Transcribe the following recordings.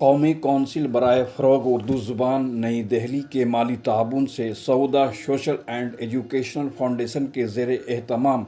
قومی کونسل برائے فروغ اردو زبان نئی دہلی کے مالی تعاون سے سعودہ سوشل اینڈ ایجوکیشنل فاؤنڈیشن کے زیر اہتمام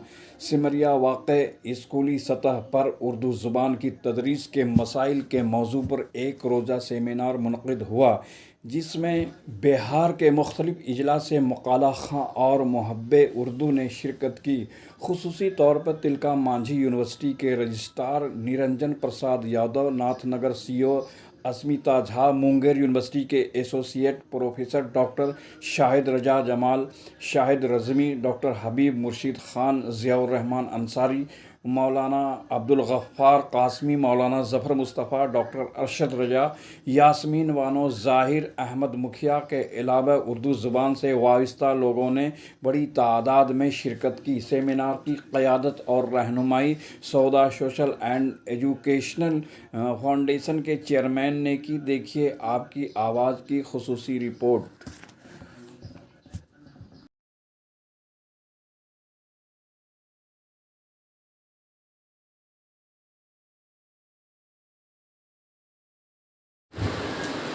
سمریا واقع اسکولی سطح پر اردو زبان کی تدریس کے مسائل کے موضوع پر ایک روزہ سیمینار منعقد ہوا، جس میں بہار کے مختلف اضلاع سے مقالہ خواں اور محب اردو نے شرکت کی۔ خصوصی طور پر تلکا مانجھی یونیورسٹی کے registrar Niranjan Prasad Yadav, Nath Nagar C O Asmita Jha, Munger university کے associate professor doctor Shahid Raza Jamal, Shahid Razmi, doctor Habib Murshid Khan, Zia Ur Rahman Ansari, Maulana Abdul Ghaffar Qasmi, Maulana Zafar Mustafa, doctor Arshad Raza, Yasmin Bano, Zahir Ahmad مکھیا کے علاوہ اردو زبان سے وابستہ لوگوں نے بڑی تعداد میں شرکت کی۔ سیمینار کی قیادت اور رہنمائی سعودہ سوشل اینڈ ایجوکیشنل فاؤنڈیشن کے چیئرمین نے کی۔ دیکھیے آپ کی آواز کی خصوصی رپورٹ۔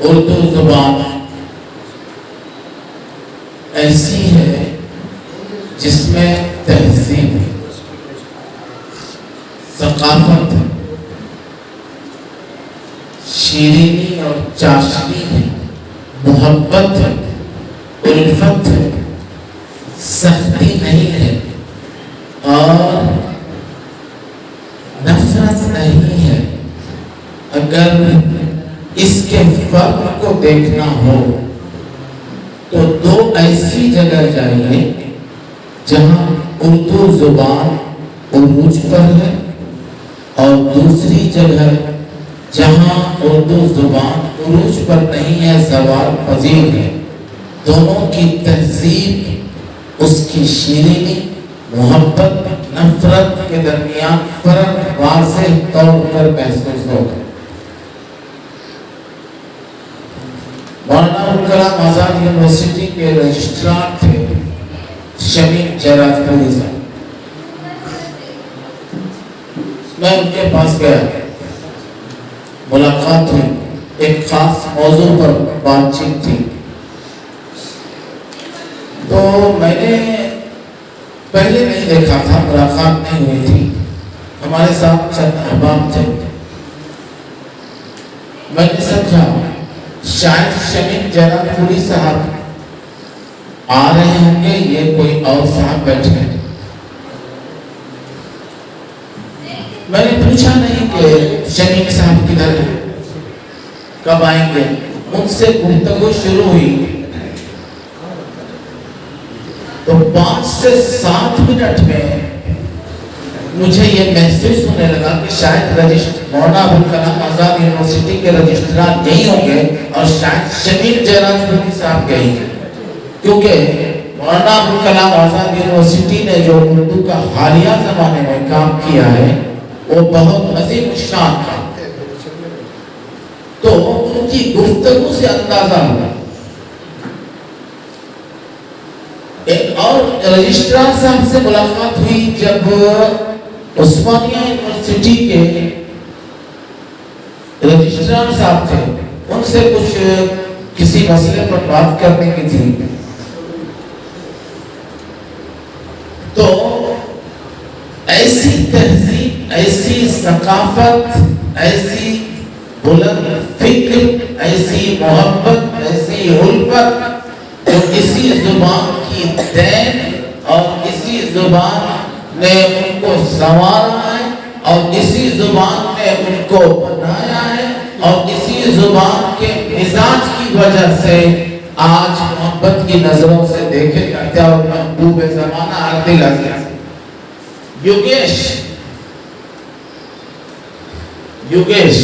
اردو زبان ایسی ہے جس میں تہذیب، ثقافت، شیرینی اور چاشنی ہے، محبت ہے، الفت ہے، سختی نہیں ہے اور نفرت نہیں ہے۔ اگر اس کے فرق کو دیکھنا ہو تو دو ایسی جگہ جائیے جہاں اردو زبان عروج پر ہے، اور دوسری جگہ جہاں اردو زبان عروج پر نہیں ہے، زوال پذیر ہے۔ دونوں کی تہذیب، اس کی شیرینی، محبت، نفرت کے درمیان فرق واضح طور پر محسوس ہوگا۔ مولانا ابوالکلام آزاد یونیورسٹی کے رجسٹرار تھے شمیم جیرات پوری صاحب۔ میں ان کے پاس گیا، ملاقات ہوئی، ایک خاص موضوع پر بات چیت تھی۔ تو میں نے پہلے نہیں دیکھا تھا، ملاقات نہیں ہوئی تھی، ہمارے ساتھ چند احباب تھے۔ میں نے سمجھا شاید شمیم جیرات پوری صاحب آ رہے ہوں گے، یہ کوئی اور صاحب بیٹھے ہیں۔ میں نے پوچھا نہیں کہ شمیم صاحب کدھر ہیں، کب آئیں گے۔ ان سے گفتگو شروع ہوئی تو 5 سے 7 منٹ میں مجھے یہ محسوس ہونے لگا کہ شاید مولانا ابوالکلام آزاد یونیورسٹی کے رجسٹرار نہیں ہوں گے اور شاید شمیم جیرات پوری صاحب گئی ہیں، کیونکہ مولانا ابوالکلام آزاد یونیورسٹی نے جو اردو کا حالیہ زمانے میں کام کیا ہے وہ بہت عظیم الشان تھا۔ تو ان کی گفتگو سے اندازہ ہوا۔ ایک اور رجسٹرار صاحب سے ملاقات ہوئی جب عثمانیہ یونیورسٹی کے رجسٹرار صاحب تھے، ان سے کچھ کسی مسئلے پر بات کرنے کی تھی۔ تو ایسی تہذیب، ایسی ثقافت، ایسی بلند فکر، ایسی محبت، ایسی الفت جو اسی زبان کی دین اور اسی زبان نے ان کو سنوارا ہے اور اسی زبان نے ان کو بنایا ہے اور اسی زبان کے مزاج کی وجہ سے آج محبت کی نظروں سے دیکھے جاتے ہیں اور محبوب زمانہ عادل عزیز یوگیش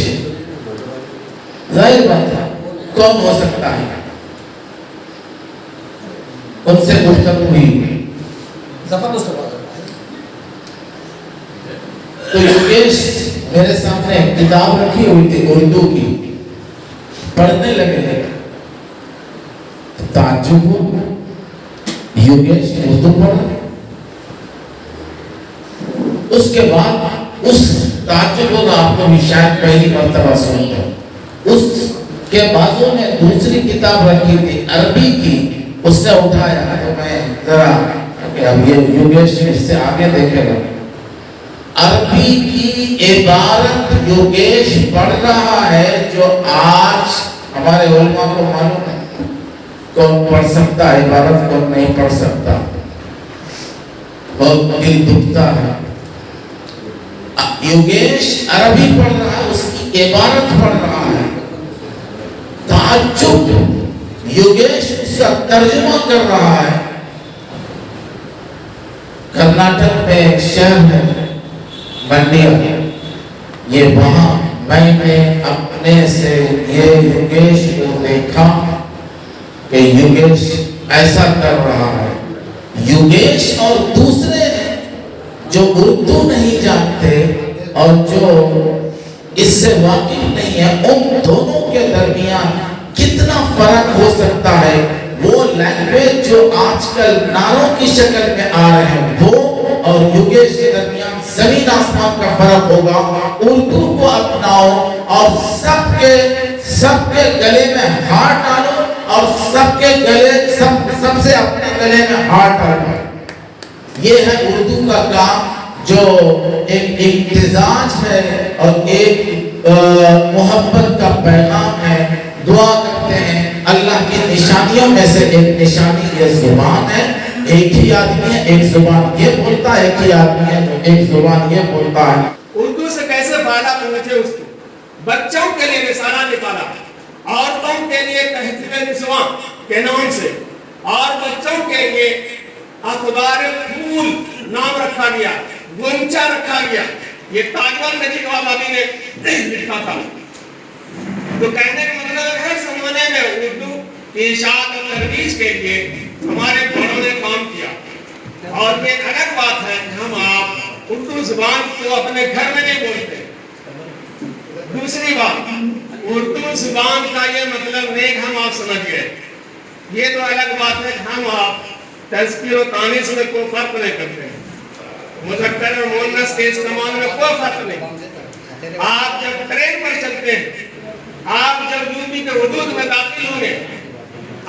ظاہر بات ہے کون ہو سکتا ہے۔ ان سے گفتگو ہوئی تو یوگیش میرے سامنے کتاب رکھی ہوئی تھی اردو کی، پڑھنے لگے، تعجب ہوا، یوگیش اردو پڑھا۔ اس کے بعد اس تعجب ہوگا آپ کو بھی شاید پہلی مرتبہ سنتے ہو، اس کے बाजू में दूसरी किताब रखी थी अरबी की, उसने उठाया तो मैं जरा अब ये योगेश इससे आगे देखेगा। अरबी की इबारत योगेश पढ़ रहा है जो आज हमारे उलमा को मालूम है कौन पढ़ सकता है इबारत, कौन नहीं पढ़ सकता, बहुत दिल दुखता है। योगेश अरबी पढ़ रहा है, उसकी इबारत पढ़ रहा है, ताज्जुब, योगेश उसका तर्जुमा कर रहा है। कर्नाटक में एक शहर है मंडिया, ये वहां मैंने अपने से ये योगेश को देखा कि योगेश ऐसा कर रहा है। योगेश और दूसरे जो उर्दू नहीं जानते और जो इससे वाकिफ नहीं है, उन दोनों के दरमियान कितना फर्क हो सकता है। वो लैंग्वेज जो आजकल नारों की शक्ल में आ रहे हैं, वो और योगेश के दरमियान जमीन आसमान का फर्क होगा। उर्दू को अपनाओ और सबके गले में हाथ डालो और सबसे अपने गले में हाथ डालो। ये है उर्दू का काम, जो एक इम्तिजाज है और एक मोहब्बत का पैगाम है। दुआ करते हैं अल्लाह की निशानियों में से एक निशानी ये जुबान है। एक ही आदमी है, एक जुबान ये बोलता है, एक ही आदमी है जो एक जुबान ये बोलता है। उर्दू से कैसे फायदा पहुंचे उसको, बच्चों के लिए रिसाला निकाला, औरतों के लिए तहजीब निस्वां के नाम से, और बच्चों के लिए अखबार फूल नाम रखा गया, गुंचा रखा गया। ये ताजवर नजीब वाली ने लिखा था। तो कहने का मतलब है जमाने में उर्दू की इशाअत और तरोीज के लिए हमारे बड़ों ने काम किया। और ये अलग बात है कि हम आप उर्दू जुबान को अपने घर में नहीं बोलते। दूसरी बात, उर्दू जुबान का ये मतलब नहीं कि हम आप समझ गए। ये तो अलग बात है कि हम आप तज़किर और तानीस में कोई फर्क नहीं करते, मुज़क्कर और मुअन्नस के इस्तेमाल में कोई फर्क नहीं। आप जब ट्रेन पर चलते हैं, आप जब यूपी के हुदूद में दाखिल होंगे,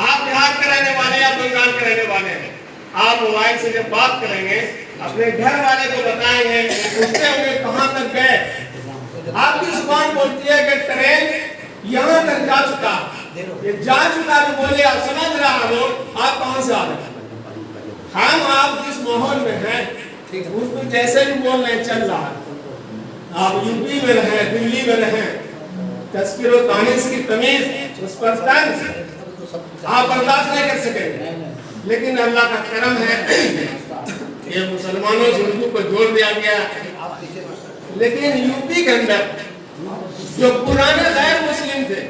आप बिहार के रहने वाले या बंगाल के रहने वाले हैं, आप मोबाइल से जब बात करेंगे अपने घर वाले को बताएंगे, पूछते होंगे कहाँ तक गए, आपकी जुबान बोलती है कि ट्रेन यहाँ तक जा चुका, ये जा चुका तो बोले आप समझ रहा हो आप कहाँ से आ रहे हैं। हम आप जिस माहौल में हैं उर्दू जैसे भी बोल रहे चल रहा है। आप यूपी में रहें, दिल्ली में रहें, तज़किर और तानीस की तमीज उस पर तंज आप बर्दाश्त नहीं कर सकेंगे। लेकिन अल्लाह का करम है ये मुसलमानों से उर्दू को जोड़ दिया गया। लेकिन यूपी के अंदर जो पुराने गैर मुस्लिम थे,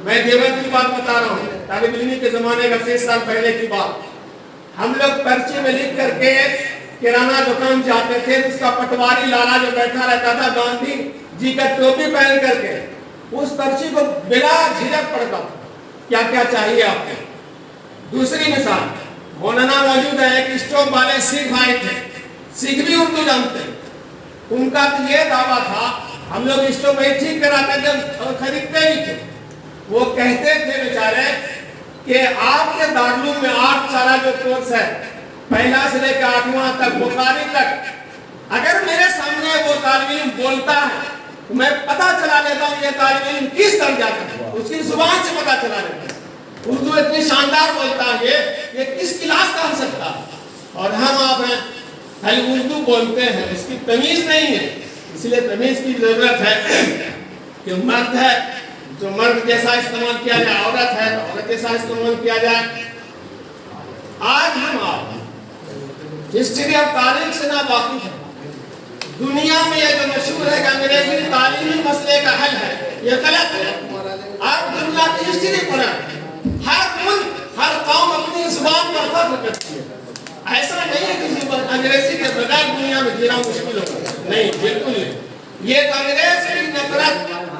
मैं देवबंद की बात बता रहा हूँ, तालिब इल्मी के जमाने का 30 साल पहले की बात, हम लोग पर्ची में लिख करके किराना दुकान जाते थे, उसका पटवारी लाला जो बैठा रहता था गांधी जी का टोपी पहन करके उस पर्ची को बिना झिझक पड़ता था क्या क्या चाहिए आपको। दूसरी मिसाल, मौलाना मौजूद है, एक स्टोव वाले सिख भाई थे, सिख भी उर्दू जानते, उनका तो ये दावा था हम लोग स्टोव वही ठीक कराते थे और खरीदते भी थे। वो कहते थे बेचारे कि आपके दारुल में 8 साल जो कोर्स है, पहला से लेकर 8वां तक, बुखारी तक, अगर मेरे सामने वो तालिब इल्म बोलता है तो मैं पता चला लेता हूँ ये तालिब इल्म किस दर्जा का है, उसकी जुबान से पता चला लेता हूँ। उर्दू इतनी शानदार बोलता है ये किस क्लास का हो सकता है। और हम आप हैं खाली उर्दू बोलते हैं, इसकी तमीज नहीं है। इसलिए तमीज की जरूरत है कि मर्द है तो मर्द जैसा इस्तेमाल किया जाए, औरत है तो औरत जैसा इस्तेमाल किया जाए। आज हम आप हिस्ट्री और तारीख से ना वाकिफ है। दुनिया में ये जो मशहूर है कि अंग्रेजी तालीमी मसले का हल है, ये गलत है। आप दुनिया की हिस्ट्री पढ़ें, हर मुल्क हर कौम अपनी जुबान पर फख्र करती है। ऐसा नहीं है कि अंग्रेजी के बगैर दुनिया में जीना मुश्किल होगा, नहीं, बिल्कुल नहीं। ये तो अंग्रेज की नफरत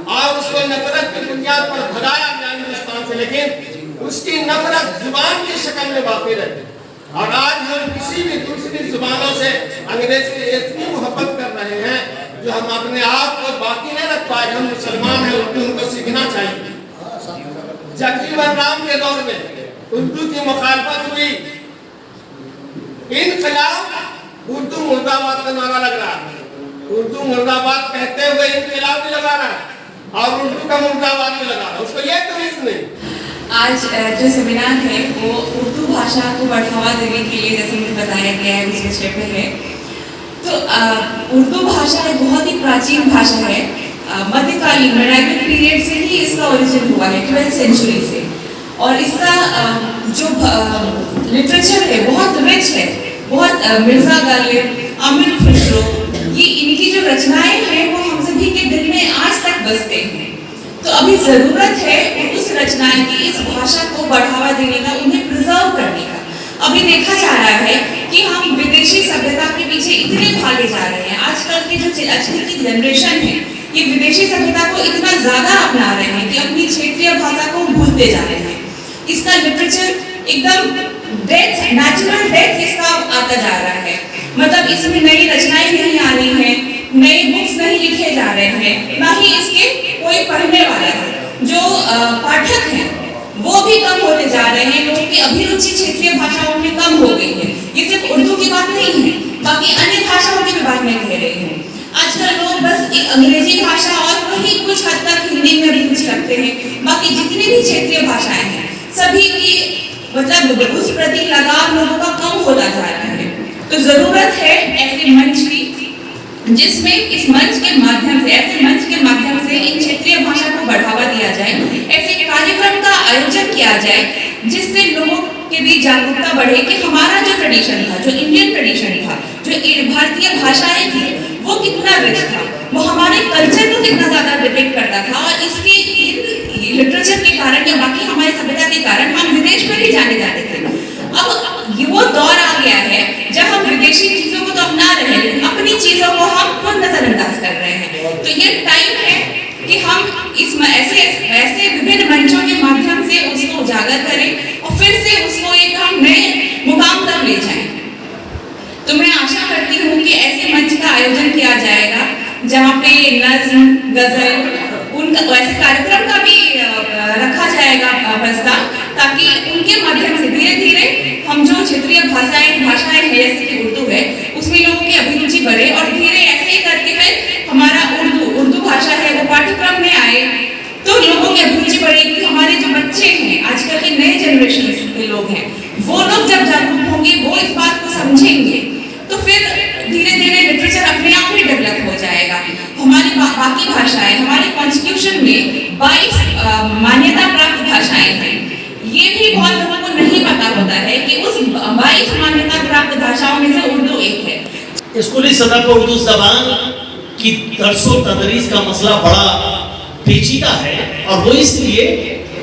और उसको नफरत की बुनियाद पर भगाया गया हिंदुस्तान से, लेकिन उसकी नफरत जुबान की शक्ल में बाकी रहती है। और आज हम किसी भी दूसरी जुबानों से अंग्रेज की इतनी मोहब्बत कर रहे हैं जो हम अपने आप को बाकी नहीं रख पाए। हम मुसलमान हैं, उनको सीखना चाहिए। जकी बलराम के दौर में उर्दू की मुखालफत हुई, इनकलाब उर्दू मुर्दाबाद का नारा लग रहा है, उर्दू मुर्दाबाद कहते हुए इनकलाब भी लगा रहा है और उर्दू का मुर्दाबाद भी लगा रहा है, उसको ये तमीज नहीं। आज जो सेमिनार है वो उर्दू भाषा को बढ़ावा देने के लिए, जैसे मुझे बताया गया है, उस विषय पे है। तो उर्दू भाषा एक बहुत ही प्राचीन भाषा है, मध्यकालीन मेडाइवल पीरियड से ही इसका ओरिजिन हुआ है, 12th सेंचुरी से। और इसका जो लिटरेचर है बहुत रिच है, बहुत मिर्जा गालिब, अमीर खुसरो, ये इनकी जो रचनाएं हैं वो हम सभी के दिल में आज तक बसते हैं। तो अभी ज़रूरत है उस रचनाएं की, इस भाषा को बढ़ावा देने का, उन्हें प्रिजर्व करने का। अभी देखा जा रहा है कि हम विदेशी सभ्यता के पीछे इतने भागे जा रहे हैं। आजकल की जो आजकल की जनरेशन है ये विदेशी सभ्यता को इतना ज़्यादा अपना रहे हैं कि अपनी क्षेत्रीय भाषा को भूलते जा रहे हैं। इसका लिटरेचर एकदम डेथ, नेचुरल डेथ इसका आता जा रहा है। मतलब इसमें नई रचनाएं नहीं आ रही हैं, नए बुक्स नहीं लिखे जा रहे हैं, ना ही इसके कोई पढ़ने वाला है। जो पाठक हैं वो भी कम होते जा रहे हैं, लोगों की अभिरुचि क्षेत्रीय भाषाओं में कम हो गई है। ये सिर्फ उर्दू की बात नहीं है, बाकी अन्य भाषाओं की भी बात नहीं कह रही हूँ। आजकल लोग बस एक अंग्रेजी भाषा और वही कुछ हद तक हिंदी में भी कुछ रखते हैं, बाकी जितनी भी क्षेत्रीय भाषाएं हैं सभी की मतलब उस प्रति लगाव लोगों का कम होता जा रहा है। तो जरूरत है ऐसे मंच की जिसमें इस मंच के माध्यम से, ऐसे मंच के माध्यम से इन क्षेत्रीय भाषा को बढ़ावा दिया जाए, ऐसे कार्यक्रम का आयोजन किया जाए जिससे लोगों के बीच जागरूकता बढ़े कि हमारा जो ट्रेडिशन था, जो इंडियन ट्रेडिशन था, जो भारतीय भाषाएं थी, वो कितना रिच था, वो हमारे कल्चर को कितना ज्यादा डिपिक्ट करता था। और इसके लिटरेचर के कारण या बाकी हमारी सभ्यता के कारण हम विदेश में भी जाने जाते थे। अब ये वो दौर आ गया है जब हम विदेशी चीजों को तो अपना रहे हैं, अपनी चीजों को हम खुद नजरअंदाज कर रहे हैं। तो ये टाइम है कि हम इस ऐसे विभिन्न मंचों के माध्यम से उसको उजागर करें और फिर से उसको एक हम नए मुकाम तक ले जाएं। तो मैं आशा करती हूँ कि ऐसे मंच का आयोजन किया जाएगा जहाँ पे नज़्म, गजल, उनका ऐसे कार्यक्रम का भी रखा जाएगा प्रस्ताव, ताकि उनके माध्यम से धीरे धीरे हम जो क्षेत्रीय भाषाएं हैं जैसे कि उर्दू है उसमें लोगों की अभिरुचि बढ़े और धीरे ऐसे ही करके फिर हमारा उर्दू भाषा है वो पाठ्यक्रम में आए, तो लोगों की अभिरुचि बढ़ेगी। हमारे जो बच्चे हैं, आजकल के नए जनरेशन के लोग हैं, वो लोग जब जागरूक होंगे, वो इस बात को समझेंगे, तो फिर धीरे धीरे लिटरेचर अपने आप ही डेवलप हो जाएगा। हमारी बाकी भाषाएं, हमारे कॉन्स्टिट्यूशन में 22 मान्यता प्राप्त भाषाएं हैं। ये भी बहुत लोगों को नहीं पता होता है कि उस 22 मान्यता प्राप्त भाषाओं में से उर्दू एक है। स्कूली सतह पर उर्दू ज़बान की दर्सो तदरीस का मसला बड़ा पेचीदा है, और वो इसलिए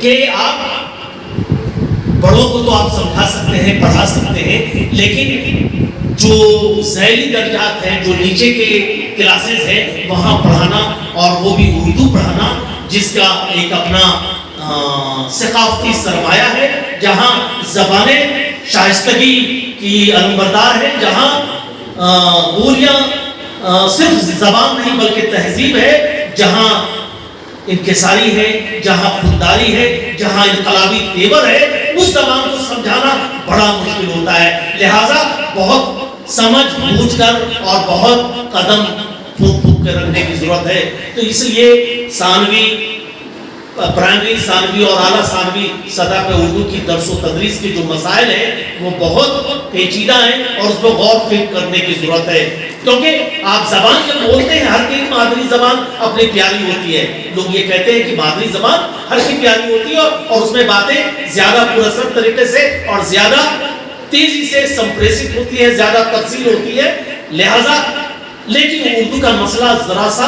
कि आप बड़ों को तो आप समझा सकते हैं, पढ़ा सकते हैं, लेकिन जो ज़ैली दर्जात हैं, जो नीचे के क्लासेस हैं, वहाँ पढ़ाना और वो भी उर्दू पढ़ाना, जिसका एक अपना सकाफती सरमाया है, जहाँ ज़बानें शाइस्तगी की अलंबरदार है, जहाँ बोलियाँ सिर्फ ज़बान नहीं बल्कि तहजीब है, जहाँ इनकिसारी है, जहाँ खुददारी है, जहाँ इनकलाबी तेवर है, उस ज़बान को समझाना बड़ा मुश्किल होता है। लिहाजा बहुत समझ बूझ कर और बहुत कदम फूंक फूंक कर रखने की ज़रूरत है। तो इसलिए सानवी, प्राइमरी, सानवी और आला सानवी सतह पे उर्दू की दर्स व तदरीस के जो मसाइल हैं वो बहुत पेचीदा हैं और उस पर गौर फिक्र करने की ज़रूरत है, क्योंकि आप ज़बान जब बोलते हैं, हर की मादरी ज़बान अपनी प्यारी होती है। लोग ये कहते हैं कि मादरी ज़बान हर की प्यारी होती है और उसमें बातें ज़्यादा पुरअसर तरीके से और ज़्यादा तेज़ी से संप्रेषित होती है, ज़्यादा तफसील होती है। लिहाजा लेकिन उर्दू का मसला ज़रा सा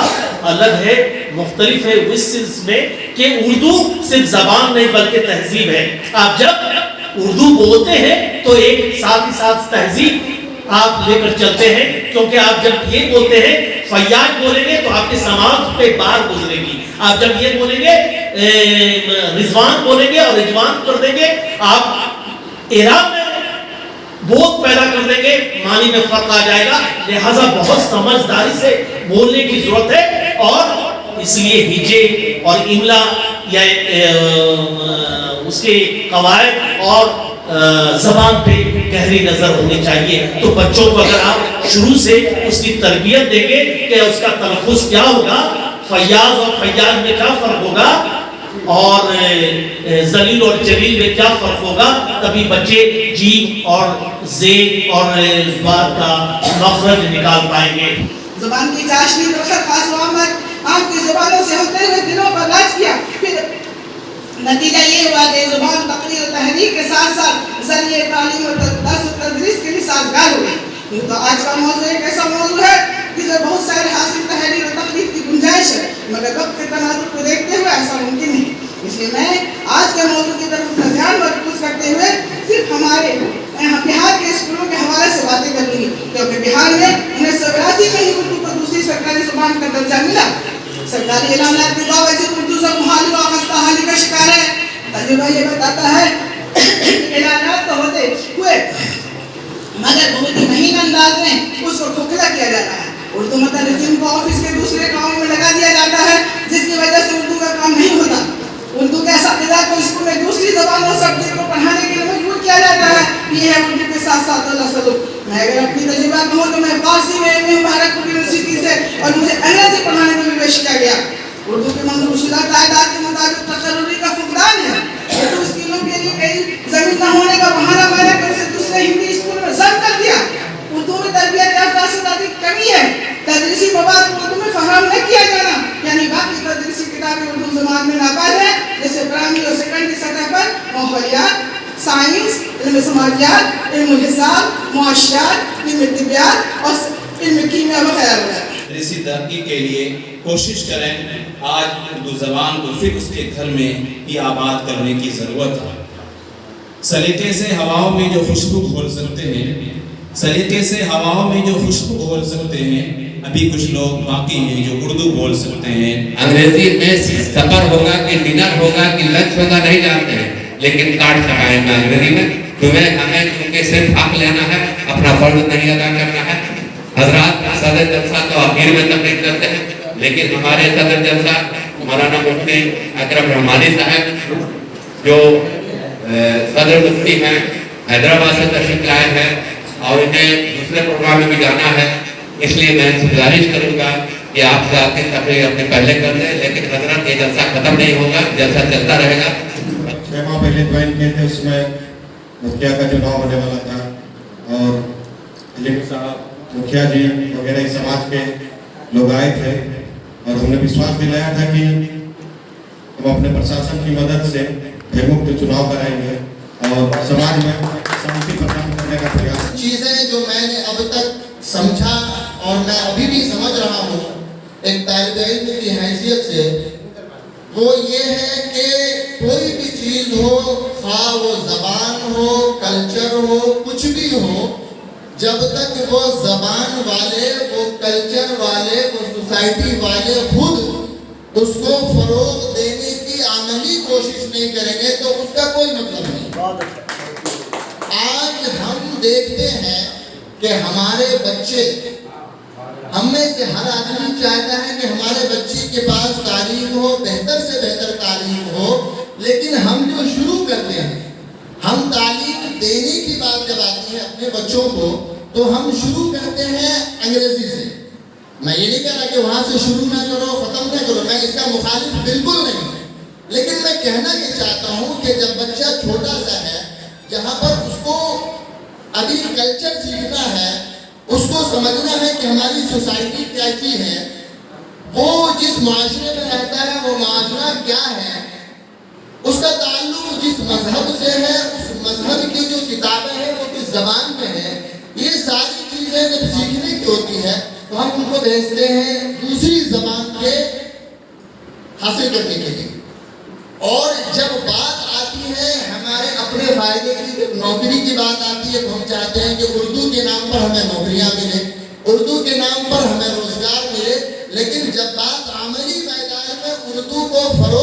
अलग है, मुख्तलिफ है इस सिलस में कि उर्दू सिर्फ ज़बान नहीं बल्कि तहजीब है। आप जब उर्दू बोलते हैं तो एक साथ ही साथ तहजीब आप लेकर चलते हैं, क्योंकि आप जब ये बोलते हैं फैयाज बोलेंगे तो आपके समाज पे बार गुजरेगी। आप जब ये बोलेंगे रिजवान बोलेंगे और रिजवान कर देंगे, आप इराक में बोध पैदा कर देंगे, मानी में फर्क आ जाएगा। लिहाजा बहुत समझदारी से बोलने की जरूरत है और इसलिए हिजे और इमला یا اس کے قواعد اور زبان پہ گہری نظر ہونی چاہیے. تو بچوں کو اگر آپ شروع سے اس کی تربیت دیں گے کہ اس کا تلفظ کیا ہوگا, فیاض اور فیاض میں کیا فرق ہوگا, اور ذلیل اور جلیل میں کیا فرق ہوگا, تبھی بچے جی اور زے اور زبان کا مخرج نکال پائیں گے. زبان کی چاشنی درخت خاص محمد آپ کی زبانوں سے ہوتے ہوئے دلوں پر راج کیا. پھر نتیجہ یہ ہوا کہ زبان تقریر و تحریک کے ساتھ ساتھ ذریعہ تعلیم و درس و تدریس کے لیے سازگار ہوئی. تو آج کا موضوع ایک ایسا موضوع ہے جس میں بہت سارے حاصل تحریر و تخلیق کی گنجائش ہے, مگر وقت کے تناظر کو دیکھتے ہوئے ایسا ممکن نہیں. اس لیے میں آج کے موضوع کی طرف اپنا دھیان مرکوز کرتے ہوئے صرف ہمارے بہار کے اسکولوں کے حوالے سے باتیں کروں گی, کیونکہ بہار میں 1982 میں ہی اردو کو دوسری سرکاری زبان کا درجہ ملا. سرکاری اعلانات کے باوجود اردو زبان محالی و آغاز حالی کا شکار ہے. تجربہ یہ بتاتا ہے اعلانات تو ہوتے ہوئے مگر بہت ہی مہین انداز میں اس کو کھوکھلا کیا جاتا ہے. اردو مترجم کو آفس کے دوسرے کاموں میں لگا دیا جاتا ہے, جس کی وجہ سے اردو کا کام نہیں ہوتا. اردو کے اساتذہ کو اسکول میں دوسری زبان اور سبجیکٹ کو پڑھانے کے لیے مجبور کیا جاتا ہے. یہ ہے اردو کے ساتھ ساتھ والا سلوک. میں اگر اپنی تجربہ کہوں تو میں فارسی میں مبارک یونیورسٹی سے اور مجھے انگریزی پڑھانے میں بھی پیش کیا گیا. اردو کے منظور شدہ قاعدات کے مطابق تقرری کا فقدان ہے. اردو اسکولوں کے لیے کئی زمین نہ ہونے کا بہانہ بنا کر اسے دوسرے ہندی اسکول میں ضم کر دیا. اردو میں تربیت یافتہ افراد کی کمی ہے. تدریسی مواد کو اردو میں فراہم نہ کیا جانا, یعنی باقی تدریسی کتابیں اردو زبان میں ناپید ہیں, جیسے پرائمری اور سیکنڈری سطح پر ماحولیات, سائنس, علم سماجیات, علم حساب, معاشیات, علم طبیعت اور علم کیمیا وغیرہ وغیرہ. تدریسی ترقی کے لیے کوشش کریں. آج اردو زبان کو پھر اس کے گھر میں ہی آباد کرنے کی ضرورت ہے. سلیقے سے ہواؤں میں جو خوشبو گھول سکتے ہیں, سلیقے سے ہواؤں میں جو خوشبو گھول سکتے ہیں, ابھی کچھ لوگ باقی ہیں جو اردو بول سکتے ہیں. انگریزی میں سفر ہوگا کہ ڈنر ہوگا کہ لنچ ہوگا نہیں جانتے ہیں, لیکن کارڈ چڑھائیں گے انگریزی میں. تمہیں ہمیں کیونکہ صرف حق لینا ہے, اپنا فرض نہیں ادا کرنا ہے. حضرات صدر جلسہ تو آخر میں تقریر کرتے ہیں, لیکن ہمارے صدر جلسہ مولانا مفتی اکرم رحمانی صاحب جو صدر مفتی ہیں حیدرآباد سے تشریف لائے ہیں اور انہیں دوسرے پروگرام میں بھی جانا ہے, اس لیے میں ان سے گزارش کروں گا کہ آپ ذات کی تقریر اپنے پہلے کر دیں. لیکن حضرات یہ جلسہ ختم نہیں ہوگا, جلسہ چلتا رہے گا. 6 ماہ پہلے جوائن کیے تھے, اس میں مکھیا کا چناؤ ہونے والا تھا اور علیم صاحب مکھیا جی وغیرہ سماج کے لوگ آئے تھے اور ہم نے وشواس دلایا تھا کہ ہم اپنے پرشاسن کی مدد سے بے مفت چناؤ کرائیں گے اور سماج میں شانتی قائم کرنے کا پریاس. چیزیں جو میں نے اب تک سمجھا اور میں ابھی بھی سمجھ رہا ہوں ایک طالب علم کی حیثیت سے, وہ یہ ہے کہ کوئی بھی چیز ہو, خواہ وہ زبان ہو, کلچر ہو, کچھ بھی ہو, جب تک وہ زبان والے, وہ کلچر والے, وہ سوسائٹی والے خود اس کو فروغ دینے کی عملی کوشش نہیں کریں گے تو اس کا کوئی مطلب نہیں. آج ہم دیکھتے ہیں کہ ہمارے بچے, ہم میں سے ہر آدمی چاہتا ہے کہ ہمارے بچے کے پاس تعلیم ہو, بہتر سے بہتر تعلیم ہو, لیکن ہم جو شروع کرتے ہیں, ہم تعلیم دینے کی بات جب آتی ہے اپنے بچوں کو تو ہم شروع کرتے ہیں انگریزی سے. میں یہ نہیں کہہ رہا کہ وہاں سے شروع نہ کرو, ختم نہ کرو, میں اس کا مخالف بالکل نہیں ہوں, لیکن میں کہنا یہ چاہتا ہوں کہ جب بچہ چھوٹا سا ہے, جہاں پر اس کو ابھی کلچر سیکھنا ہے, اس کو سمجھنا ہے کہ ہماری سوسائٹی کیسی ہے, وہ جس معاشرے میں رہتا ہے وہ معاشرہ کیا ہے, اس کا تعلق جس مذہب سے ہے, اس مذہب کی جو کتابیں ہیں وہ کس زبان میں ہے, یہ ساری چیزیں جب سیکھنے کی ہوتی ہے تو ہم ان کو بھیجتے ہیں دوسری زبان کے حاصل کرنے کے لیے. اور جب بات آتی ہے ہمارے اپنے فائدے کی, جب نوکری کی بات آتی ہے تو ہم چاہتے ہیں کہ اردو کے نام پر ہمیں نوکریاں ملے, اردو کے نام پر ہمیں روزگار ملے, لیکن جب بات عملی میدان میں اردو کو فروغ